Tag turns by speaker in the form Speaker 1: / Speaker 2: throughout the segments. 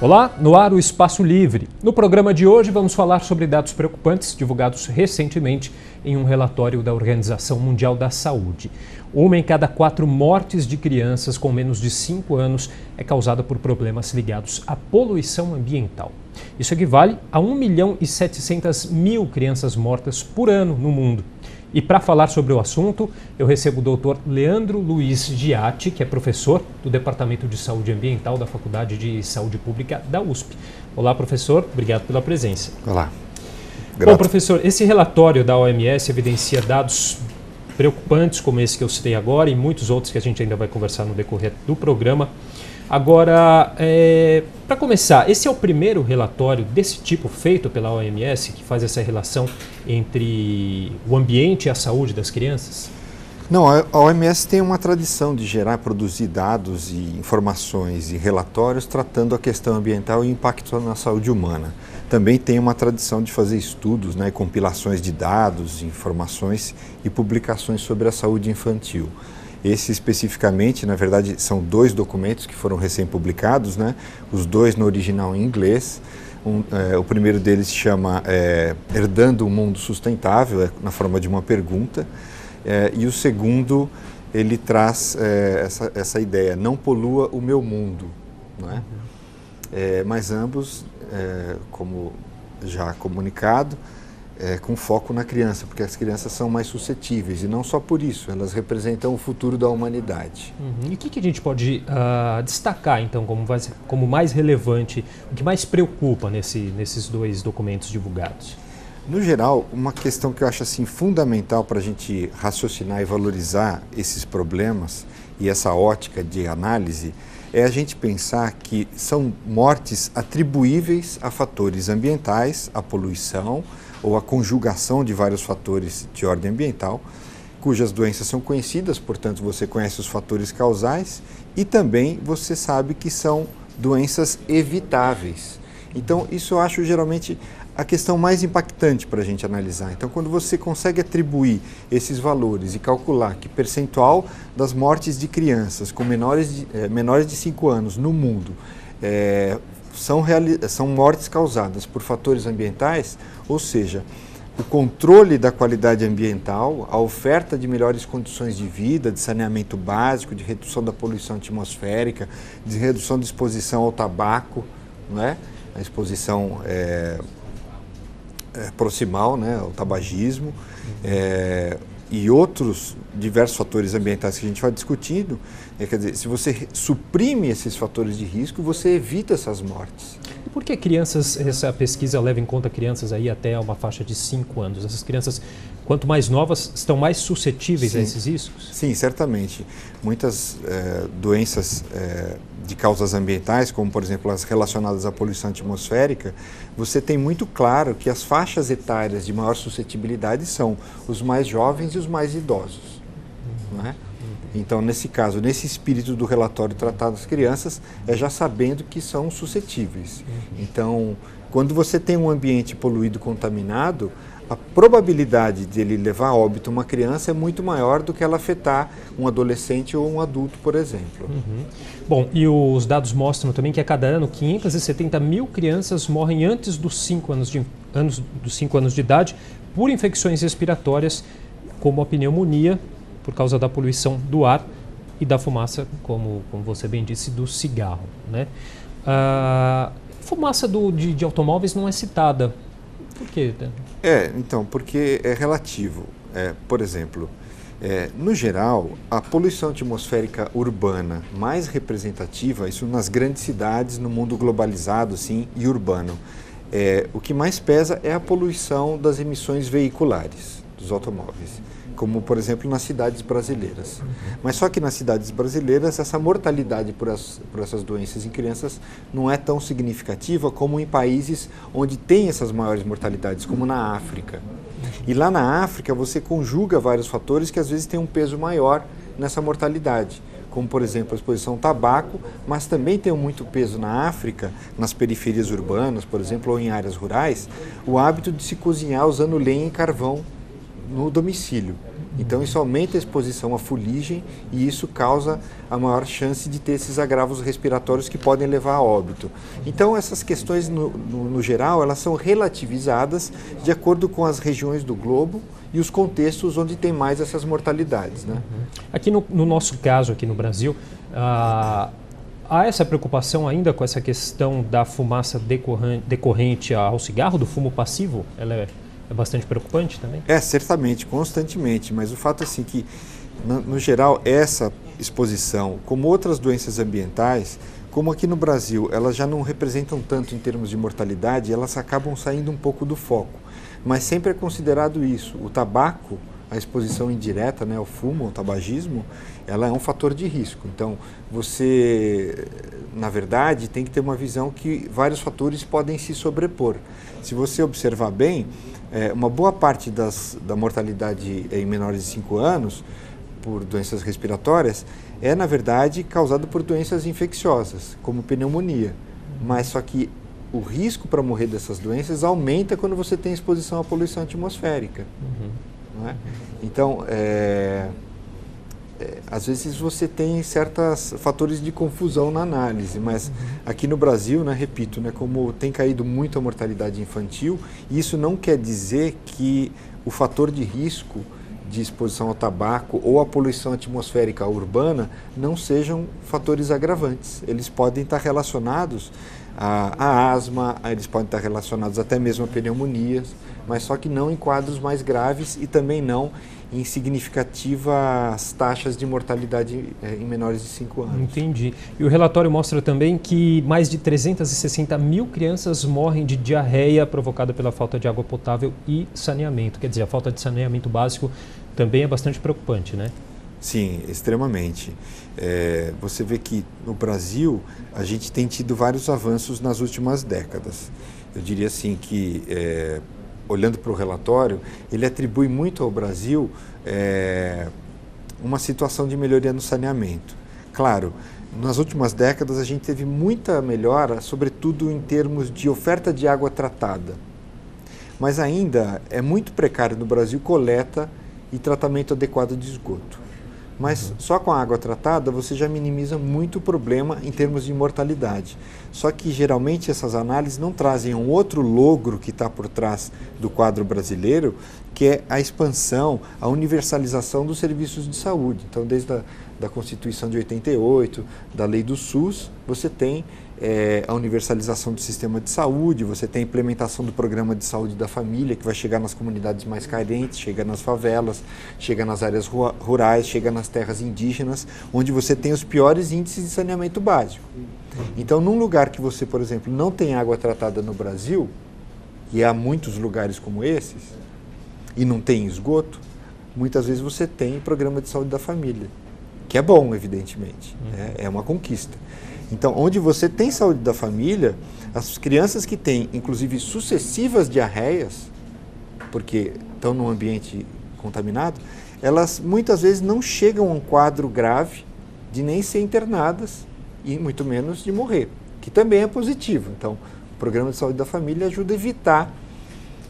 Speaker 1: Olá, no ar o Espaço Livre. No programa de hoje vamos falar sobre dados preocupantes divulgados recentemente em um relatório da Organização Mundial da Saúde. 1 em cada 4 mortes de crianças com menos de 5 anos é causada por problemas ligados à poluição ambiental. Isso equivale a 1.700.000 crianças mortas por ano no mundo. E para falar sobre o assunto, eu recebo o Dr. Leandro Luiz Giatti, que é professor do Departamento de Saúde Ambiental da Faculdade de Saúde Pública da USP. Olá, professor. Obrigado pela presença.
Speaker 2: Olá.
Speaker 1: Grato. Bom, professor, esse relatório da OMS evidencia dados preocupantes como esse que eu citei agora e muitos outros que a gente ainda vai conversar no decorrer do programa. Agora, para começar, esse é o primeiro relatório desse tipo feito pela OMS que faz essa relação entre o ambiente e a saúde das crianças?
Speaker 2: Não, a OMS tem uma tradição de produzir dados e informações e relatórios tratando a questão ambiental e impacto na saúde humana. Também tem uma tradição de fazer estudos, e compilações de dados, informações e publicações sobre a saúde infantil. Esse especificamente, na verdade, são 2 documentos que foram recém-publicados, os 2 no original em inglês. O primeiro deles se chama Herdando um Mundo Sustentável, na forma de uma pergunta, e o segundo, ele traz essa ideia, não polua o meu mundo. Mas ambos, como já comunicado, com foco na criança, porque as crianças são mais suscetíveis, e não só por isso, elas representam o futuro da humanidade.
Speaker 1: E o que a gente pode destacar, então, como mais relevante, o que mais preocupa nesses 2 documentos divulgados?
Speaker 2: No geral, uma questão que eu acho fundamental para a gente raciocinar e valorizar esses problemas e essa ótica de análise é a gente pensar que são mortes atribuíveis a fatores ambientais, a poluição, ou a conjugação de vários fatores de ordem ambiental, cujas doenças são conhecidas, portanto você conhece os fatores causais e também você sabe que são doenças evitáveis. Então isso eu acho geralmente a questão mais impactante para a gente analisar. Então quando você consegue atribuir esses valores e calcular que percentual das mortes de crianças com menores de 5 anos no mundo são mortes causadas por fatores ambientais, ou seja, o controle da qualidade ambiental, a oferta de melhores condições de vida, de saneamento básico, de redução da poluição atmosférica, de redução de exposição ao tabaco, a exposição proximal, ao tabagismo, e outros diversos fatores ambientais que a gente vai discutindo. Quer dizer, se você suprime esses fatores de risco, você evita essas mortes.
Speaker 1: E por que crianças, essa pesquisa leva em conta crianças aí até uma faixa de 5 anos? Essas crianças, quanto mais novas, estão mais suscetíveis a esses riscos?
Speaker 2: Sim, certamente. Muitas doenças de causas ambientais, como por exemplo as relacionadas à poluição atmosférica, você tem muito claro que as faixas etárias de maior suscetibilidade são os mais jovens e os mais idosos. Então, nesse caso, nesse espírito do relatório tratado às crianças, já sabendo que são suscetíveis. Então, quando você tem um ambiente poluído, contaminado, a probabilidade de ele levar a óbito uma criança é muito maior do que ela afetar um adolescente ou um adulto, por exemplo.
Speaker 1: Bom, e os dados mostram também que a cada ano 570.000 crianças morrem antes dos 5 anos de idade por infecções respiratórias, como a pneumonia, por causa da poluição do ar e da fumaça, como você bem disse, do cigarro. A fumaça de automóveis não é citada. Por quê?
Speaker 2: Então, porque é relativo. Por exemplo, no geral, a poluição atmosférica urbana mais representativa, isso nas grandes cidades, no mundo globalizado e urbano, o que mais pesa é a poluição das emissões veiculares dos automóveis, como, por exemplo, nas cidades brasileiras. Mas só que nas cidades brasileiras, essa mortalidade por essas doenças em crianças não é tão significativa como em países onde tem essas maiores mortalidades, como na África. E lá na África, você conjuga vários fatores que às vezes têm um peso maior nessa mortalidade, como, por exemplo, a exposição ao tabaco, mas também tem muito peso na África, nas periferias urbanas, por exemplo, ou em áreas rurais, o hábito de se cozinhar usando lenha e carvão no domicílio. Então isso aumenta a exposição à fuligem e isso causa a maior chance de ter esses agravos respiratórios que podem levar a óbito. Então essas questões, no geral, elas são relativizadas de acordo com as regiões do globo e os contextos onde tem mais essas mortalidades, né?
Speaker 1: Aqui no nosso caso, aqui no Brasil, há essa preocupação ainda com essa questão da fumaça decorrente ao cigarro, do fumo passivo? Ela é bastante preocupante também?
Speaker 2: Certamente, constantemente, mas o fato é assim que, no geral, essa exposição, como outras doenças ambientais, como aqui no Brasil, elas já não representam tanto em termos de mortalidade, elas acabam saindo um pouco do foco. Mas sempre é considerado isso. O tabaco, a exposição indireta, né, o fumo, o tabagismo, ela é um fator de risco. Então, você, na verdade, tem que ter uma visão que vários fatores podem se sobrepor. Se você observar bem, uma boa parte da mortalidade em menores de 5 anos, por doenças respiratórias, é, na verdade, causada por doenças infecciosas, como pneumonia. Mas só que o risco para morrer dessas doenças aumenta quando você tem exposição à poluição atmosférica. Não é? Então, às vezes você tem certos fatores de confusão na análise, mas aqui no Brasil, né, repito, né, como tem caído muito a mortalidade infantil, isso não quer dizer que o fator de risco de exposição ao tabaco ou à poluição atmosférica urbana não sejam fatores agravantes. Eles podem estar relacionados a asma, eles podem estar relacionados até mesmo a pneumonias, mas só que não em quadros mais graves e também não em significativas taxas de mortalidade em menores de 5 anos.
Speaker 1: Entendi. E o relatório mostra também que mais de 360 mil crianças morrem de diarreia provocada pela falta de água potável e saneamento. Quer dizer, a falta de saneamento básico também é bastante preocupante, né?
Speaker 2: Sim, extremamente. Você vê que no Brasil a gente tem tido vários avanços nas últimas décadas. Eu diria assim que, olhando para o relatório, ele atribui muito ao Brasil uma situação de melhoria no saneamento. Claro, nas últimas décadas a gente teve muita melhora, sobretudo em termos de oferta de água tratada. Mas ainda é muito precário no Brasil coleta e tratamento adequado de esgoto. Mas só com a água tratada você já minimiza muito o problema em termos de mortalidade. Só que geralmente essas análises não trazem um outro logro que está por trás do quadro brasileiro, que é a expansão, a universalização dos serviços de saúde. Então, desde a Constituição de 88, da Lei do SUS, você tem a universalização do sistema de saúde, você tem a implementação do programa de saúde da família, que vai chegar nas comunidades mais carentes, chega nas favelas, chega nas áreas rurais, chega nas terras indígenas, onde você tem os piores índices de saneamento básico. Então, num lugar que você, por exemplo, não tem água tratada no Brasil, e há muitos lugares como esses, e não tem esgoto, muitas vezes você tem programa de saúde da família, que é bom, evidentemente, é uma conquista. Então, onde você tem saúde da família, as crianças que têm, inclusive, sucessivas diarreias, porque estão num ambiente contaminado, elas muitas vezes não chegam a um quadro grave de nem ser internadas e muito menos de morrer, que também é positivo. Então, o programa de saúde da família ajuda a evitar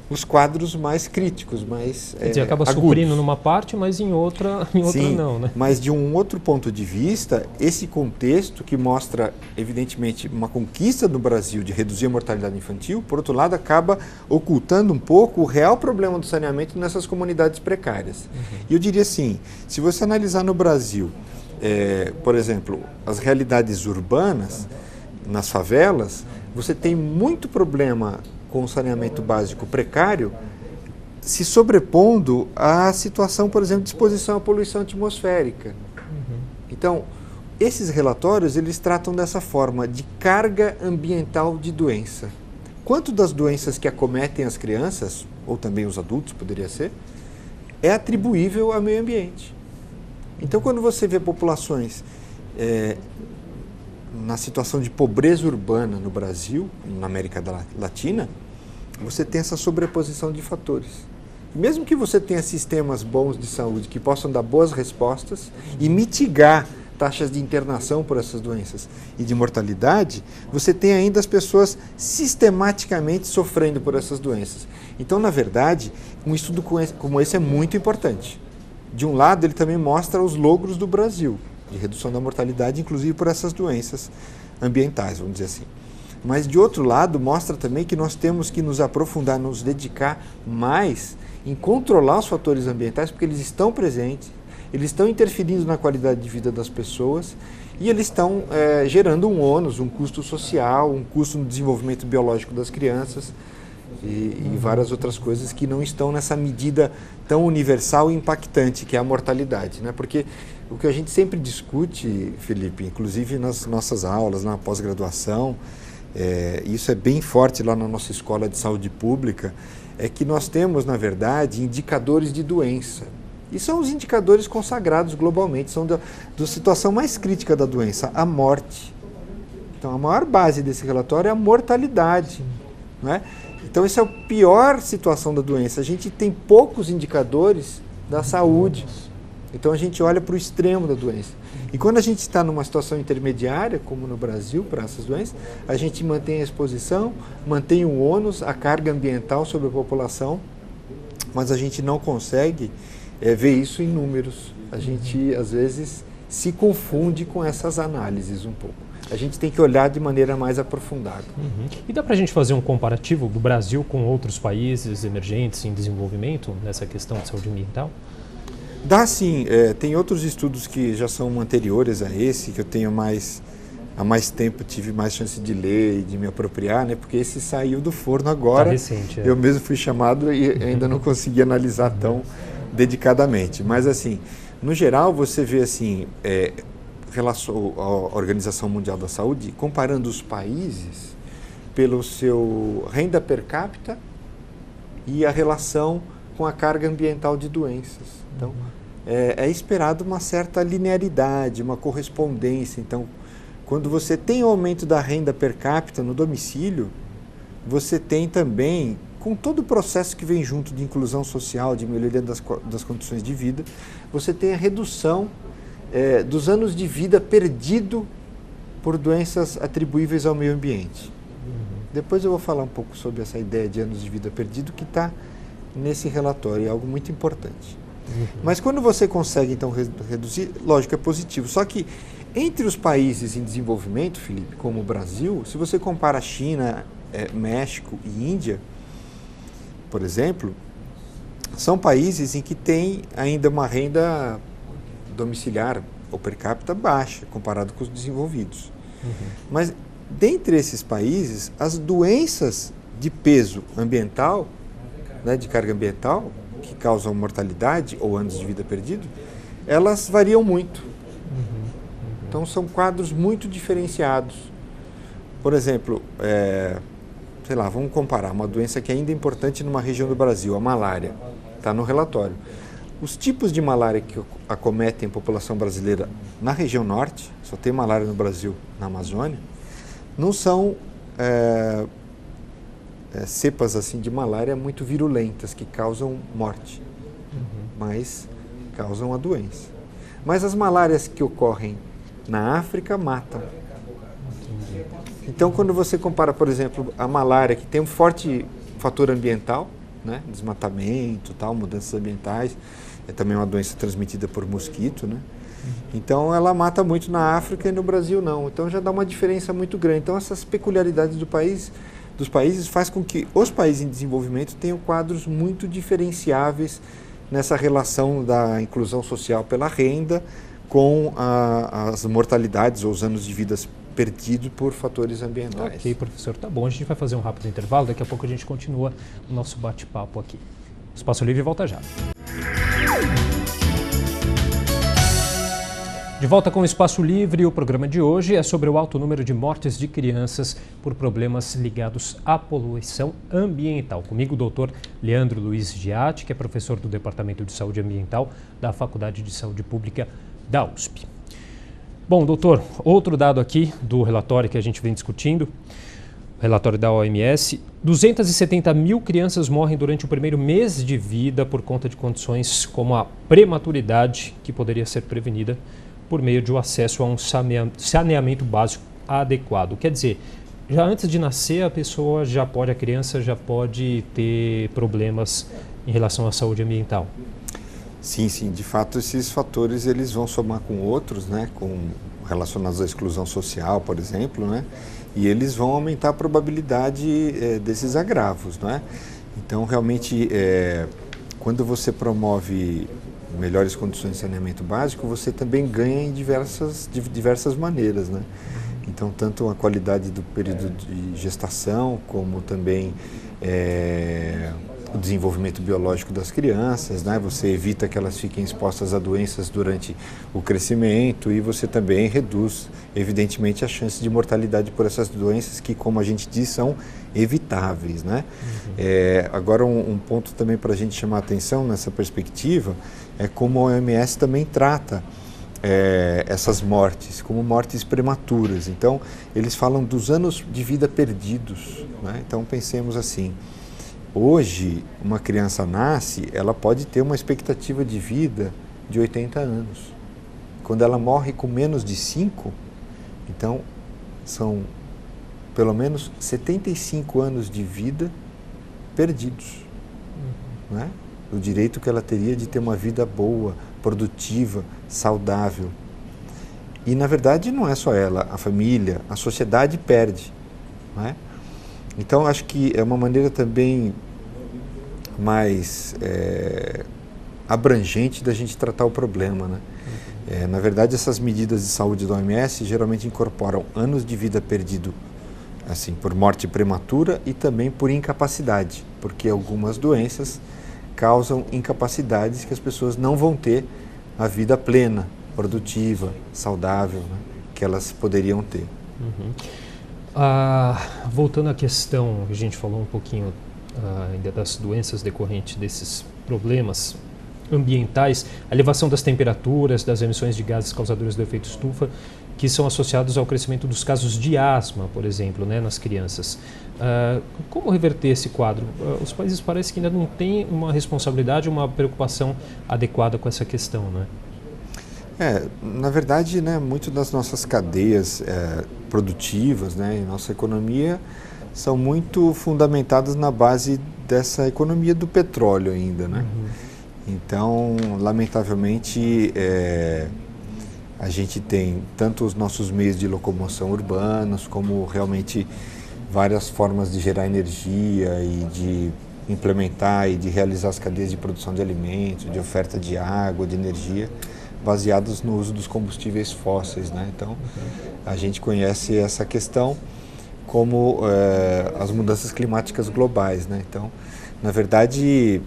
Speaker 2: os quadros mais críticos, mais
Speaker 1: Quer dizer, acaba
Speaker 2: agudos.
Speaker 1: suprindo numa parte, mas em outra
Speaker 2: Sim,
Speaker 1: não, né?
Speaker 2: Mas de um outro ponto de vista, esse contexto que mostra, evidentemente, uma conquista do Brasil de reduzir a mortalidade infantil, por outro lado, acaba ocultando um pouco o real problema do saneamento nessas comunidades precárias. E eu diria assim, se você analisar no Brasil, por exemplo, as realidades urbanas, nas favelas, você tem muito problema com o saneamento básico precário, se sobrepondo à situação, por exemplo, de exposição à poluição atmosférica. Então, esses relatórios, eles tratam dessa forma, de carga ambiental de doença. Quanto das doenças que acometem as crianças, ou também os adultos, poderia ser, é atribuível ao meio ambiente. Então, quando você vê populações na situação de pobreza urbana no Brasil, na América Latina, você tem essa sobreposição de fatores. Mesmo que você tenha sistemas bons de saúde que possam dar boas respostas e mitigar taxas de internação por essas doenças e de mortalidade, você tem ainda as pessoas sistematicamente sofrendo por essas doenças. Então, na verdade, um estudo como esse é muito importante. de um lado, ele também mostra os logros do Brasil, de redução da mortalidade, inclusive por essas doenças ambientais, vamos dizer assim. Mas, de outro lado, mostra também que nós temos que nos aprofundar, nos dedicar mais em controlar os fatores ambientais, porque eles estão presentes, eles estão interferindo na qualidade de vida das pessoas e eles estão gerando um ônus, um custo social, um custo no desenvolvimento biológico das crianças e várias outras coisas que não estão nessa medida tão universal e impactante que é a mortalidade, né? Porque o que a gente sempre discute, Felipe, inclusive nas nossas aulas, na pós-graduação, isso é bem forte lá na nossa escola de saúde pública, é que nós temos, na verdade, indicadores de doença. E são os indicadores consagrados globalmente, são da situação mais crítica da doença, a morte. Então, a maior base desse relatório é a mortalidade, não é? Então, essa é a pior situação da doença. A gente tem poucos indicadores da saúde. Então, a gente olha para o extremo da doença. E quando a gente está numa situação intermediária, como no Brasil, para essas doenças, a gente mantém a exposição, mantém o ônus, a carga ambiental sobre a população, mas a gente não consegue ver isso em números. A gente, às vezes, se confunde com essas análises um pouco. A gente tem que olhar de maneira mais aprofundada.
Speaker 1: E dá para a gente fazer um comparativo do Brasil com outros países emergentes em desenvolvimento nessa questão de saúde ambiental?
Speaker 2: Dá sim. Tem outros estudos que já são anteriores a esse, que eu tenho há mais tempo, tive mais chance de ler e de me apropriar, né? Porque esse saiu do forno agora.
Speaker 1: Tá recente,
Speaker 2: Eu mesmo fui chamado e ainda não consegui analisar tão dedicadamente. Mas, assim, no geral, você vê assim, a Organização Mundial da Saúde, comparando os países pelo seu renda per capita e a relação com a carga ambiental de doenças. Então, é esperado uma certa linearidade, uma correspondência. Então, quando você tem o aumento da renda per capita no domicílio, você tem também, com todo o processo que vem junto de inclusão social, de melhoria das condições de vida, você tem a redução dos anos de vida perdido por doenças atribuíveis ao meio ambiente. Depois eu vou falar um pouco sobre essa ideia de anos de vida perdido que está nesse relatório, é algo muito importante. Mas quando você consegue, então, reduzir, lógico, é positivo. Só que entre os países em desenvolvimento, Felipe, como o Brasil, se você compara China, México e Índia, por exemplo, são países em que tem ainda uma renda domiciliar ou per capita baixa, comparado com os desenvolvidos. Mas, dentre esses países, as doenças de peso ambiental, né, de carga ambiental, que causam mortalidade ou anos de vida perdido, elas variam muito. Então, são quadros muito diferenciados. Por exemplo, sei lá, vamos comparar uma doença que ainda é importante numa região do Brasil, a malária, está no relatório. Os tipos de malária que acometem a população brasileira na região norte, só tem malária no Brasil, na Amazônia, não são cepas assim de malária muito virulentas, que causam morte, mas causam a doença. Mas as malárias que ocorrem na África matam. Então, quando você compara, por exemplo, a malária, que tem um forte fator ambiental, né, desmatamento, tal, mudanças ambientais, é também uma doença transmitida por mosquito, né? Então, ela mata muito na África e no Brasil não. Então, já dá uma diferença muito grande. Então, essas peculiaridades dos países faz com que os países em desenvolvimento tenham quadros muito diferenciáveis nessa relação da inclusão social pela renda com as mortalidades ou os anos de vida perdidos por fatores ambientais.
Speaker 1: Ok, professor, tá bom. A gente vai fazer um rápido intervalo, daqui a pouco a gente continua o nosso bate-papo aqui. O Espaço Livre volta já. De volta com o Espaço Livre, o programa de hoje é sobre o alto número de mortes de crianças por problemas ligados à poluição ambiental. Comigo o doutor Leandro Luiz Giatti, que é professor do Departamento de Saúde Ambiental da Faculdade de Saúde Pública da USP. Bom, doutor, outro dado aqui do relatório que a gente vem discutindo, relatório da OMS, 270 mil crianças morrem durante o primeiro mês de vida por conta de condições como a prematuridade, que poderia ser prevenida por meio de um acesso a um saneamento básico adequado. Quer dizer, já antes de nascer a criança já pode ter problemas em relação à saúde ambiental.
Speaker 2: Sim, sim, de fato esses fatores eles vão somar com outros, né, relacionados à exclusão social, por exemplo, né, e eles vão aumentar a probabilidade desses agravos, não é? Então realmente quando você promove melhores condições de saneamento básico, você também ganha de diversas maneiras, né? Então tanto a qualidade do período de gestação, como também o desenvolvimento biológico das crianças, né? Você evita que elas fiquem expostas a doenças durante o crescimento e você também reduz, evidentemente, a chance de mortalidade por essas doenças que, como a gente diz, são evitáveis, né? Agora, um ponto também para a gente chamar a atenção nessa perspectiva é como a OMS também trata essas mortes, como mortes prematuras. Então, eles falam dos anos de vida perdidos, né? Então, pensemos assim. Hoje, uma criança nasce, ela pode ter uma expectativa de vida de 80 anos. Quando ela morre com menos de 5, então são pelo menos 75 anos de vida perdidos. Né? O direito que ela teria de ter uma vida boa, produtiva, saudável. E, na verdade, não é só ela, a família, a sociedade perde. Não é? Então, acho que é uma maneira também mais abrangente da gente tratar o problema, né? Na verdade, essas medidas de saúde da OMS geralmente incorporam anos de vida perdido, assim, por morte prematura e também por incapacidade, porque algumas doenças causam incapacidades que as pessoas não vão ter a vida plena, produtiva, saudável, né, que elas poderiam ter.
Speaker 1: Voltando à questão, a gente falou um pouquinho ainda das doenças decorrentes desses problemas ambientais, a elevação das temperaturas, das emissões de gases causadores do efeito estufa, que são associados ao crescimento dos casos de asma, por exemplo, né, nas crianças. Como reverter esse quadro? Os países parecem que ainda não têm uma responsabilidade, uma preocupação adequada com essa questão, né?
Speaker 2: Na verdade, né, muito das nossas cadeias produtivas, né, em nossa economia são muito fundamentadas na base dessa economia do petróleo ainda, né? Então, lamentavelmente, a gente tem tanto os nossos meios de locomoção urbanos, como realmente várias formas de gerar energia e de implementar e de realizar as cadeias de produção de alimentos, de oferta de água, de energia, baseados no uso dos combustíveis fósseis, né? Então, a gente conhece essa questão como as mudanças climáticas globais, né? Então, na verdade,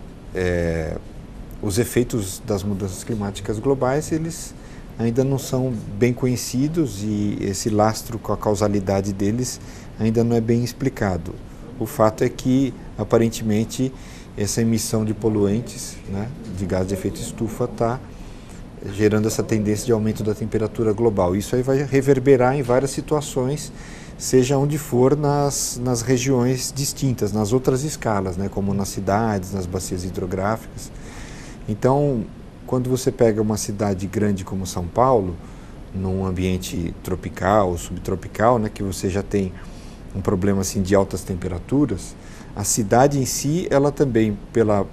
Speaker 2: os efeitos das mudanças climáticas globais, eles ainda não são bem conhecidos e esse lastro com a causalidade deles ainda não é bem explicado. O fato é que, aparentemente, essa emissão de poluentes, né, de gás de efeito estufa, está gerando essa tendência de aumento da temperatura global. Isso aí vai reverberar em várias situações, seja onde for nas regiões distintas, nas outras escalas, né, como nas cidades, nas bacias hidrográficas. Então, quando você pega uma cidade grande como São Paulo, num ambiente tropical ou subtropical, né, que você já tem um problema assim, de altas temperaturas, a cidade em si, ela também, pela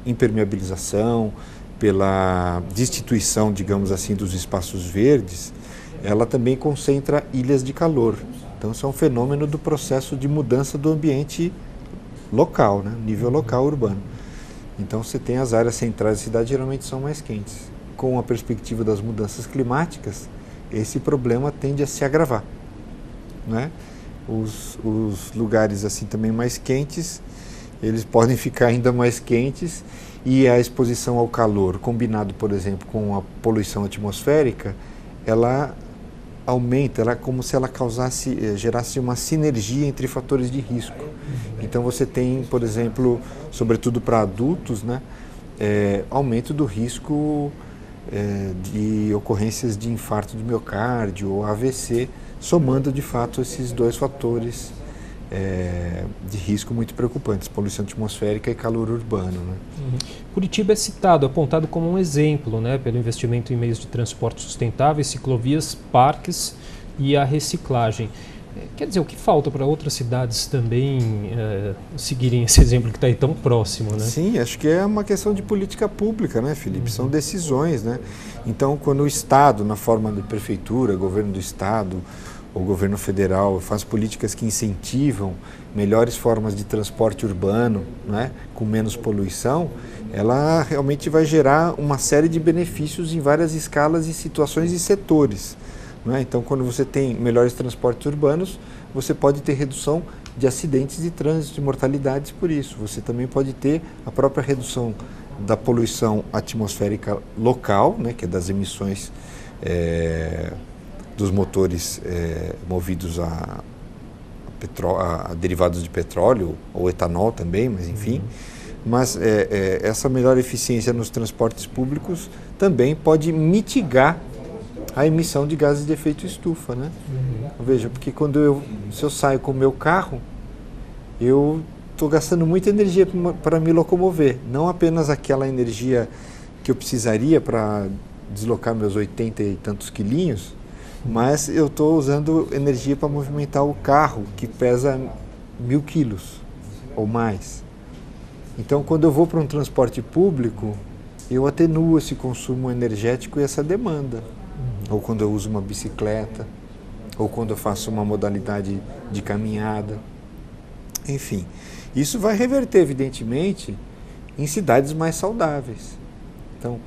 Speaker 2: impermeabilização, pela destituição, digamos assim, dos espaços verdes, ela também concentra ilhas de calor. Então, isso é um fenômeno do processo de mudança do ambiente local, né, nível local urbano. Então, você tem as áreas centrais da cidade, geralmente são mais quentes. Com a perspectiva das mudanças climáticas, esse problema tende a se agravar, né? Os lugares assim também mais quentes, eles podem ficar ainda mais quentes e a exposição ao calor, combinado, por exemplo, com a poluição atmosférica, ela aumenta, ela é como se ela gerasse uma sinergia entre fatores de risco. Então você tem, por exemplo, sobretudo para adultos, né, aumento do risco de ocorrências de infarto de miocárdio ou AVC, somando de fato esses dois fatores de risco muito preocupantes, poluição atmosférica e calor urbano, né?
Speaker 1: Curitiba é citado, apontado como um exemplo, né, pelo investimento em meios de transporte sustentáveis, ciclovias, parques e a reciclagem. Quer dizer, o que falta para outras cidades também seguirem esse exemplo que está aí tão próximo, né?
Speaker 2: Sim, acho que é uma questão de política pública, né, Felipe? São decisões, né? Então, quando o Estado, na forma de prefeitura, governo do Estado ou governo federal, faz políticas que incentivam melhores formas de transporte urbano, né, com menos poluição, ela realmente vai gerar uma série de benefícios em várias escalas e situações e setores. Né? Então, quando você tem melhores transportes urbanos, você pode ter redução de acidentes de trânsito e mortalidades por isso. Você também pode ter a própria redução da poluição atmosférica local, né, que é das emissões dos motores movidos a derivados de petróleo ou etanol também, mas enfim. Mas essa melhor eficiência nos transportes públicos também pode mitigar a emissão de gases de efeito estufa, né? Veja, porque se eu saio com o meu carro, eu estou gastando muita energia para me locomover, não apenas aquela energia que eu precisaria para deslocar meus 80 e tantos quilinhos, mas eu estou usando energia para movimentar o carro, que pesa 1000 quilos ou mais. Então, quando eu vou para um transporte público, eu atenuo esse consumo energético e essa demanda. Ou quando eu uso uma bicicleta, ou quando eu faço uma modalidade de caminhada. Enfim, isso vai reverter, evidentemente, em cidades mais saudáveis. Então,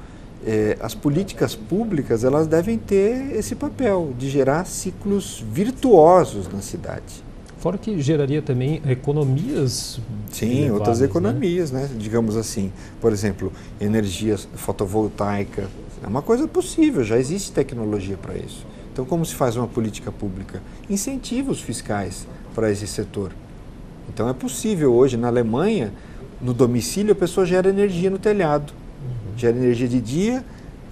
Speaker 2: as políticas públicas, elas devem ter esse papel de gerar ciclos virtuosos na cidade.
Speaker 1: Fora que geraria também economias.
Speaker 2: Sim, outras economias, né? Digamos assim. Por exemplo, energia fotovoltaica. É uma coisa possível, já existe tecnologia para isso. Então, como se faz uma política pública? Incentivos fiscais para esse setor. Então, é possível hoje, na Alemanha, no domicílio, a pessoa gera energia no telhado. Gera energia de dia,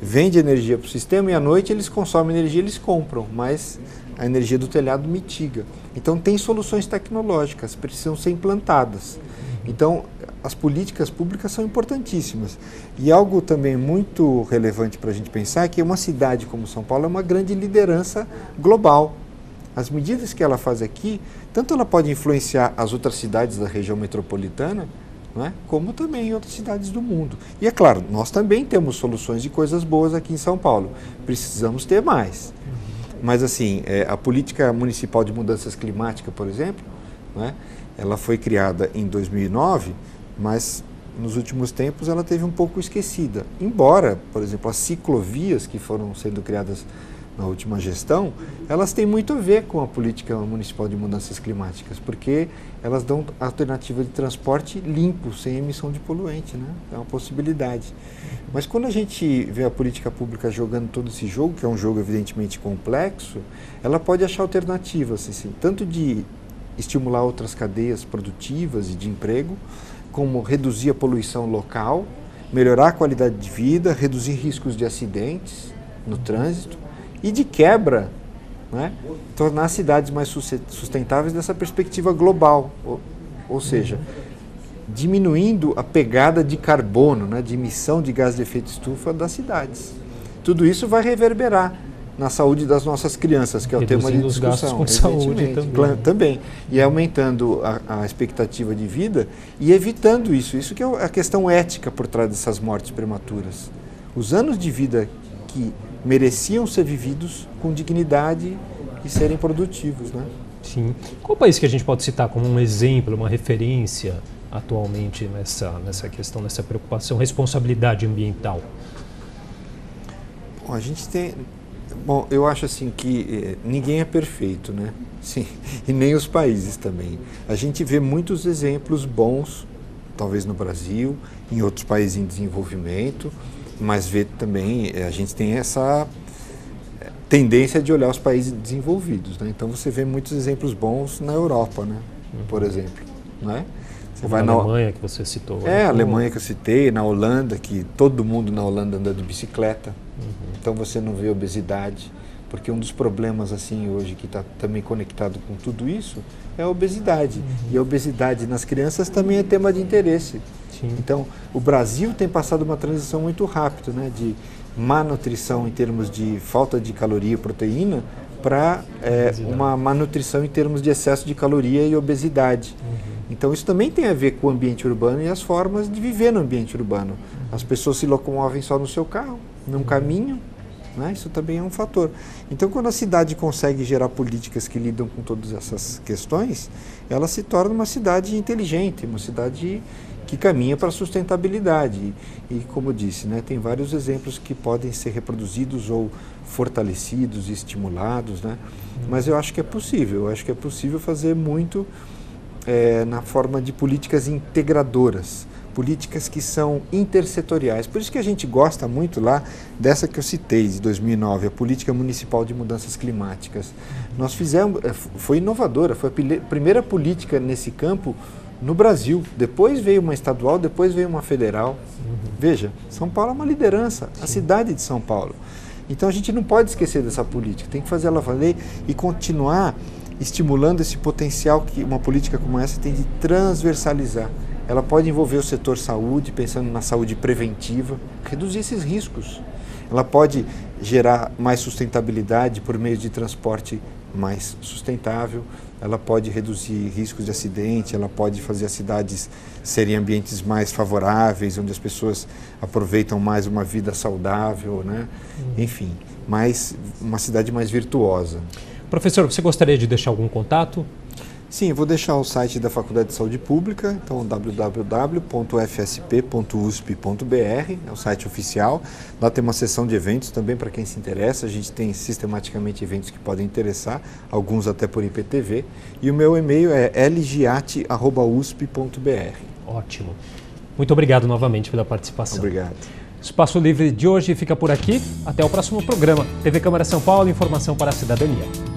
Speaker 2: vende energia para o sistema e à noite eles consomem energia, eles compram, mas a energia do telhado mitiga. Então, tem soluções tecnológicas, precisam ser implantadas. Então, as políticas públicas são importantíssimas. E algo também muito relevante para a gente pensar é que uma cidade como São Paulo é uma grande liderança global. As medidas que ela faz aqui, tanto ela pode influenciar as outras cidades da região metropolitana, não é? Como também em outras cidades do mundo. E é claro, nós também temos soluções de coisas boas aqui em São Paulo. Precisamos ter mais. Mas assim, a política municipal de mudanças climáticas, por exemplo, não é? Ela foi criada em 2009, mas nos últimos tempos ela teve um pouco esquecida. Embora, por exemplo, as ciclovias que foram sendo criadas na última gestão, elas têm muito a ver com a política municipal de mudanças climáticas, porque elas dão alternativa de transporte limpo, sem emissão de poluente, né? É uma possibilidade. Mas quando a gente vê a política pública jogando todo esse jogo, que é um jogo evidentemente complexo, ela pode achar alternativas, assim, tanto de estimular outras cadeias produtivas e de emprego, como reduzir a poluição local, melhorar a qualidade de vida, reduzir riscos de acidentes no trânsito e, de quebra, né, tornar cidades mais sustentáveis dessa perspectiva global, ou seja, diminuindo a pegada de carbono, né, de emissão de gás de efeito estufa das cidades. Tudo isso vai reverberar na saúde das nossas crianças, que é o tema de discussão. Os gastos
Speaker 1: com saúde
Speaker 2: também. E aumentando a expectativa de vida e evitando isso. Isso que é a questão ética por trás dessas mortes prematuras. Os anos de vida que mereciam ser vividos com dignidade e serem produtivos, né?
Speaker 1: Sim. Qual país que a gente pode citar como um exemplo, uma referência atualmente nessa questão, nessa preocupação, responsabilidade ambiental?
Speaker 2: Bom, a gente tem... Bom, eu acho assim que ninguém é perfeito, né? Sim, e nem os países também. A gente vê muitos exemplos bons, talvez no Brasil, em outros países em desenvolvimento, mas vê também, a gente tem essa tendência de olhar os países desenvolvidos, né? Então você vê muitos exemplos bons na Europa, né? Por exemplo, né?
Speaker 1: Você vai na Alemanha que você citou.
Speaker 2: A Alemanha que eu citei, na Holanda, que todo mundo na Holanda anda de bicicleta. Então você não vê obesidade, porque um dos problemas assim hoje que está também conectado com tudo isso é a obesidade. E a obesidade nas crianças também é tema de interesse.
Speaker 1: Sim.
Speaker 2: Então o Brasil tem passado uma transição muito rápida, né, de má nutrição em termos de falta de caloria e proteína para uma malnutrição em termos de excesso de caloria e obesidade. Então isso também tem a ver com o ambiente urbano e as formas de viver no ambiente urbano. As pessoas se locomovem só no seu carro, num caminho, né? Isso também é um fator. Então quando a cidade consegue gerar políticas que lidam com todas essas questões, ela se torna uma cidade inteligente, uma cidade que caminha para a sustentabilidade. E como eu disse, né, tem vários exemplos que podem ser reproduzidos ou fortalecidos e estimulados, né? Mas eu acho que é possível, fazer muito na forma de políticas integradoras, políticas que são intersetoriais. Por isso que a gente gosta muito lá dessa que eu citei, de 2009, a Política Municipal de Mudanças Climáticas. Nós fizemos, foi inovadora, foi a primeira política nesse campo no Brasil. Depois veio uma estadual, depois veio uma federal. Veja, São Paulo é uma liderança, a cidade de São Paulo. Então a gente não pode esquecer dessa política, tem que fazer ela valer e continuar estimulando esse potencial que uma política como essa tem de transversalizar. Ela pode envolver o setor saúde, pensando na saúde preventiva, reduzir esses riscos. Ela pode gerar mais sustentabilidade por meio de transporte mais sustentável, ela pode reduzir riscos de acidente, ela pode fazer as cidades serem ambientes mais favoráveis, onde as pessoas aproveitam mais uma vida saudável, né? Enfim, uma cidade mais virtuosa.
Speaker 1: Professor, você gostaria de deixar algum contato?
Speaker 2: Sim, vou deixar o site da Faculdade de Saúde Pública, então www.fsp.usp.br, é o site oficial. Lá tem uma seção de eventos também para quem se interessa, a gente tem sistematicamente eventos que podem interessar, alguns até por IPTV. E o meu e-mail é lgiat@usp.br.
Speaker 1: Ótimo. Muito obrigado novamente pela participação.
Speaker 2: Obrigado.
Speaker 1: Espaço Livre de hoje fica por aqui. Até o próximo programa. TV Câmara São Paulo, informação para a cidadania.